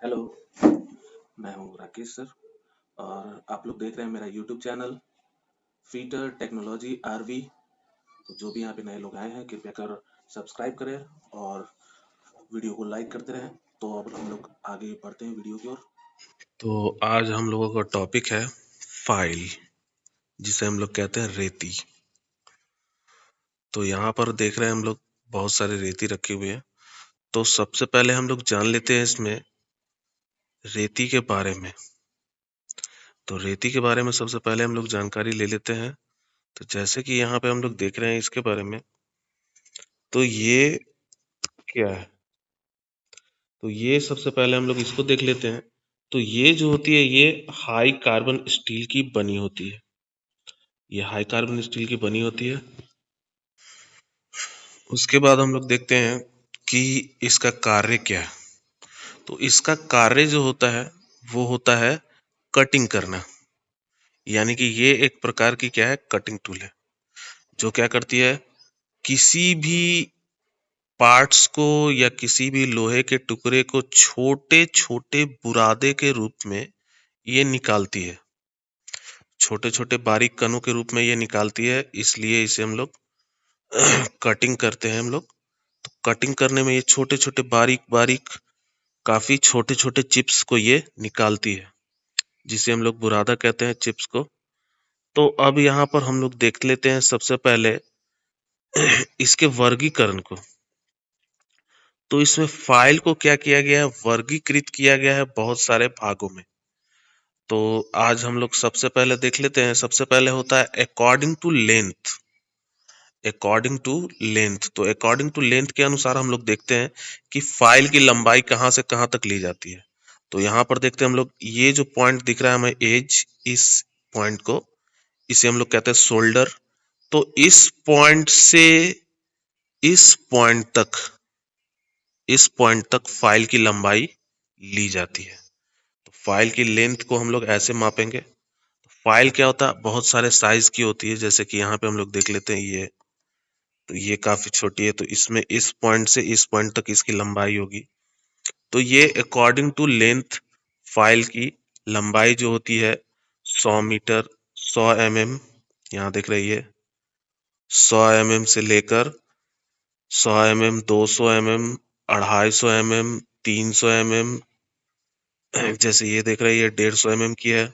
Hello, मैं हूँ Rakesh sir और आप लोग देख रहे हैं मेरा YouTube channel Fitter Technology RV. तो जो भी यहाँ पे नए लोग आए हैं कृपया कर सब्सक्राइब करें और वीडियो को लाइक करते रहें। तो अब हम लोग आगे बढ़ते हैं वीडियो की ओर। तो आज हम लोगों का टॉपिक है फाइल, जिसे हम लोग कहते हैं रेती। तो यहाँ पर देख रहे हैं हम लोग बहुत सारे रेती रखे हुए हैं। तो सबसे पहले हम लोग जान लेते हैं इसमें रेती के बारे में। तो रेती के बारे में सबसे पहले हम लोग जानकारी ले लेते हैं। तो जैसे कि यहाँ पे हम लोग देख रहे हैं इसके बारे में, तो ये क्या है? तो ये सबसे पहले हम लोग इसको देख लेते हैं। तो ये जो होती है ये हाई कार्बन स्टील की बनी होती है। ये हाई कार्बन स्टील की बनी होती है। उसके बाद हम लोग देखते हैं कि इसका कार्य क्या है। तो इसका कार्य जो होता है वो होता है कटिंग करना। यानी कि ये एक प्रकार की क्या है, कटिंग टूल है, जो क्या करती है, किसी भी पार्ट्स को या किसी भी लोहे के टुकड़े को छोटे छोटे बुरादे के रूप में ये निकालती है। छोटे छोटे बारीक कणों के रूप में ये निकालती है, इसलिए इसे हम लोग कटिंग करते हैं हम लोग। तो कटिंग करने में ये छोटे छोटे बारीक बारीक काफी छोटे छोटे चिप्स को ये निकालती है, जिसे हम लोग बुरादा कहते हैं, चिप्स को। तो अब यहाँ पर हम लोग देख लेते हैं सबसे पहले इसके वर्गीकरण को। तो इसमें फाइल को क्या किया गया है, वर्गीकृत किया गया है बहुत सारे भागों में। तो आज हम लोग सबसे पहले देख लेते हैं। सबसे पहले होता है according to length. According to length, तो अकॉर्डिंग टू लेंथ के अनुसार हम लोग देखते हैं कि फाइल की लंबाई कहाँ से कहाँ तक ली जाती है। तो यहाँ पर देखते हैं हम लोग, ये जो पॉइंट दिख रहा है हमें एज, इस पॉइंट को, इसे हम लोग कहते हैं शोल्डर। तो इस पॉइंट से इस पॉइंट तक, इस पॉइंट तक फाइल की लंबाई ली जाती है। तो फाइल की लेंथ को हम लोग ऐसे मापेंगे। फाइल क्या होता है, बहुत सारे साइज की होती है, जैसे कि यहाँ पे हम लोग देख लेते हैं ये। तो ये काफी छोटी है, तो इसमें इस पॉइंट से इस पॉइंट तक इसकी लंबाई होगी। तो ये अकॉर्डिंग टू लेंथ फाइल की लंबाई जो होती है 100 मीटर, 100 mm, यहाँ देख रही है 100 mm से लेकर 100 mm, 200 mm, 250 mm, 300 mm, जैसे ये देख रही है 150 mm की है।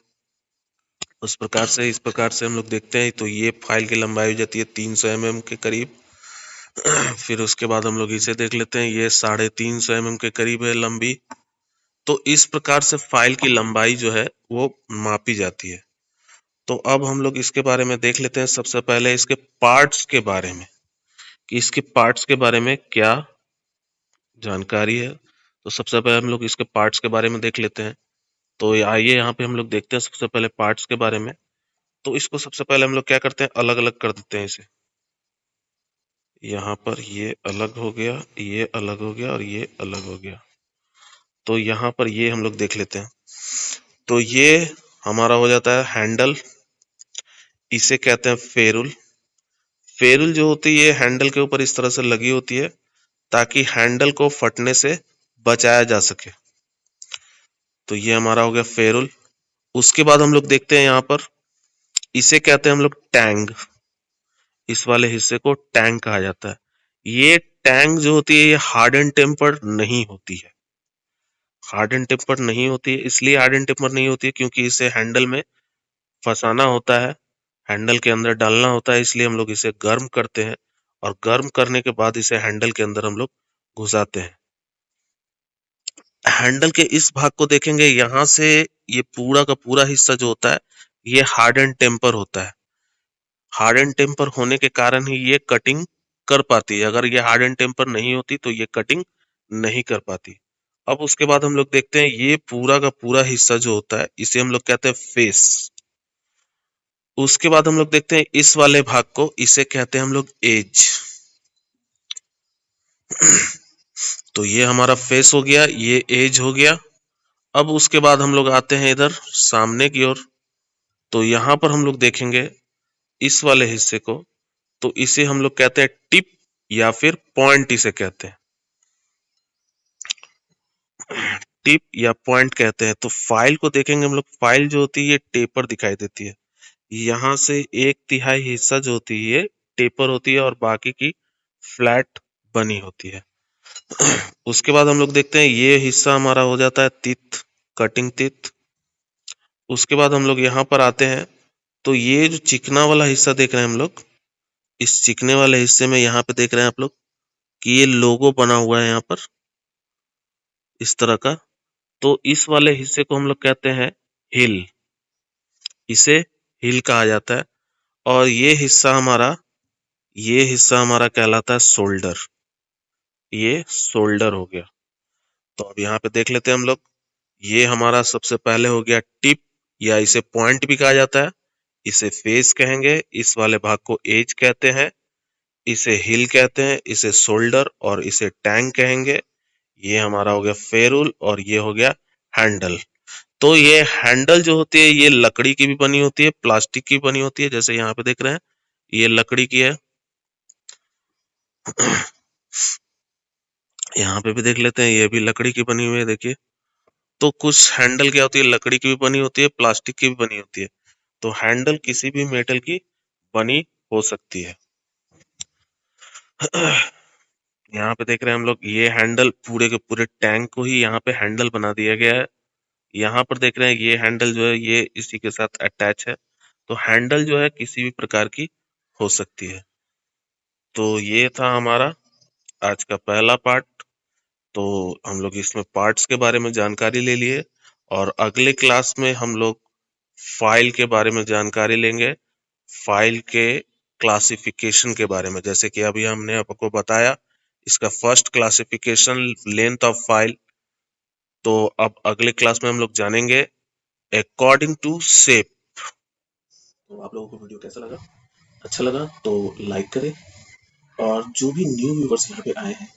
उस प्रकार से, इस प्रकार से हम लोग देखते हैं। तो ये फाइल की लंबाई हो जाती है 300 mm के करीब। फिर उसके बाद हम लोग इसे देख लेते हैं, ये 350 mm के करीब है लंबी। तो इस प्रकार से फाइल की लंबाई जो है वो मापी जाती है। तो अब हम लोग इसके बारे में देख लेते हैं, सबसे पहले इसके पार्ट्स के बारे में, कि इसके पार्ट्स के बारे में क्या जानकारी है। तो सबसे पहले हम लोग इसके पार्ट्स के बारे में देख लेते हैं। तो आइए यहाँ पे हम लोग देखते हैं सबसे पहले पार्ट्स के बारे में। तो इसको सबसे पहले हम लोग क्या करते हैं, अलग अलग कर देते हैं इसे। यहाँ पर ये अलग हो गया, ये अलग हो गया और ये अलग हो गया। तो यहाँ पर ये हम लोग देख लेते हैं। तो ये हमारा हो जाता है हैंडल, इसे कहते हैं फेरुल। फेरुल जो होती है ये हैंडल के ऊपर इस तरह से लगी होती है, ताकि हैंडल को फटने से बचाया जा सके। तो ये हमारा हो गया फेरुल। उसके बाद हम लोग देखते हैं यहाँ पर, इसे कहते हैं हम लोग टैंग। इस वाले हिस्से को टैंग कहा जाता है। ये टैंग जो होती है ये हार्ड एंड टेम्पर्ड नहीं होती है। हार्ड एंड टेम्पर्ड नहीं होती है, इसलिए हार्ड एंड टेम्पर्ड नहीं होती है क्योंकि इसे हैंडल में फंसाना होता है, हैंडल के अंदर डालना होता है। इसलिए हम लोग इसे गर्म करते हैं और गर्म करने के बाद इसे हैंडल के अंदर हम लोग घुसाते हैं। हैंडल के इस भाग को देखेंगे, यहाँ से ये पूरा का पूरा हिस्सा जो होता है ये हार्ड एंड टेम्पर होता है। हार्ड एंड टेम्पर होने के कारण ही ये कटिंग कर पाती है। अगर ये हार्ड एंड टेम्पर नहीं होती तो ये कटिंग नहीं कर पाती। अब उसके बाद हम लोग देखते हैं ये पूरा का पूरा हिस्सा जो होता है इसे हम लोग कहते हैं फेस। उसके बाद हम लोग देखते हैं इस वाले भाग को, इसे कहते हैं हम लोग एज। तो ये हमारा फेस हो गया, ये एज हो गया। अब उसके बाद हम लोग आते हैं इधर सामने की ओर। तो यहाँ पर हम लोग देखेंगे इस वाले हिस्से को, तो इसे हम लोग कहते हैं टिप या फिर पॉइंट इसे कहते हैं। टिप या पॉइंट कहते हैं। तो फाइल को देखेंगे हम लोग, फाइल जो होती है ये टेपर दिखाई देती है। यहाँ से 1/3 हिस्सा जो होती है ये टेपर होती है और बाकी की फ्लैट बनी होती है। उसके बाद हम लोग देखते हैं ये हिस्सा हमारा हो जाता है टिथ, कटिंग टिथ। उसके बाद हम लोग यहाँ पर आते हैं, तो ये जो चिकना वाला हिस्सा देख रहे हैं हम लोग, इस चिकने वाले हिस्से में यहाँ पे देख रहे हैं आप लोग कि ये लोगो बना हुआ है यहाँ पर इस तरह का। तो इस वाले हिस्से को हम लोग कहते हैं हिल, इसे हिल कहा जाता है। और ये हिस्सा हमारा कहलाता है शोल्डर, ये शोल्डर हो गया। तो अब यहाँ पे देख लेते हैं हम लोग, ये हमारा सबसे पहले हो गया टिप, या इसे पॉइंट भी कहा जाता है, इसे फेस कहेंगे, इस वाले भाग को एज कहते हैं, इसे हिल कहते हैं, इसे शोल्डर और इसे टैंग कहेंगे। ये हमारा हो गया फेरूल और ये हो गया हैंडल। तो ये हैंडल जो होती है ये लकड़ी की भी बनी होती है, प्लास्टिक की बनी होती है, जैसे यहाँ पे देख रहे हैं ये लकड़ी की है। यहाँ पे भी देख लेते हैं, ये भी लकड़ी की बनी हुई है, देखिए। तो कुछ हैंडल क्या होती है, लकड़ी की भी बनी होती है, प्लास्टिक की भी बनी होती है। तो हैंडल किसी भी मेटल की बनी हो सकती है। यहाँ पे देख रहे हैं हम लोग, ये हैंडल पूरे के पूरे टैंक को ही यहाँ पे हैंडल बना दिया गया है। यहाँ पर देख रहे हैं ये हैंडल जो है ये इसी के साथ अटैच है। तो हैंडल जो है किसी भी प्रकार की हो सकती है। तो ये था हमारा आज का पहला पार्ट। तो हम लोग इसमें पार्ट्स के बारे में जानकारी ले लिए, और अगले क्लास में हम लोग फाइल के बारे में जानकारी लेंगे, फाइल के क्लासिफिकेशन के बारे में। जैसे कि अभी हमने आपको बताया इसका first classification length of file. तो अब अगले क्लास में हम लोग जानेंगे अकॉर्डिंग टू शेप। तो आप लोगों को वीडियो कैसा लगा? अच्छा लगा तो लाइक करें, और जो भी न्यू व्यूवर्स यहाँ पे आए हैं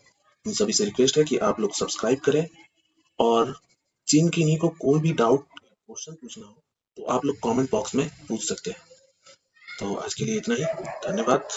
उन सभी से रिक्वेस्ट है कि आप लोग सब्सक्राइब करें, और जिन किन्हीं को कोई भी डाउट क्वेश्चन पूछना हो तो आप लोग कमेंट बॉक्स में पूछ सकते हैं। तो आज के लिए इतना ही, धन्यवाद।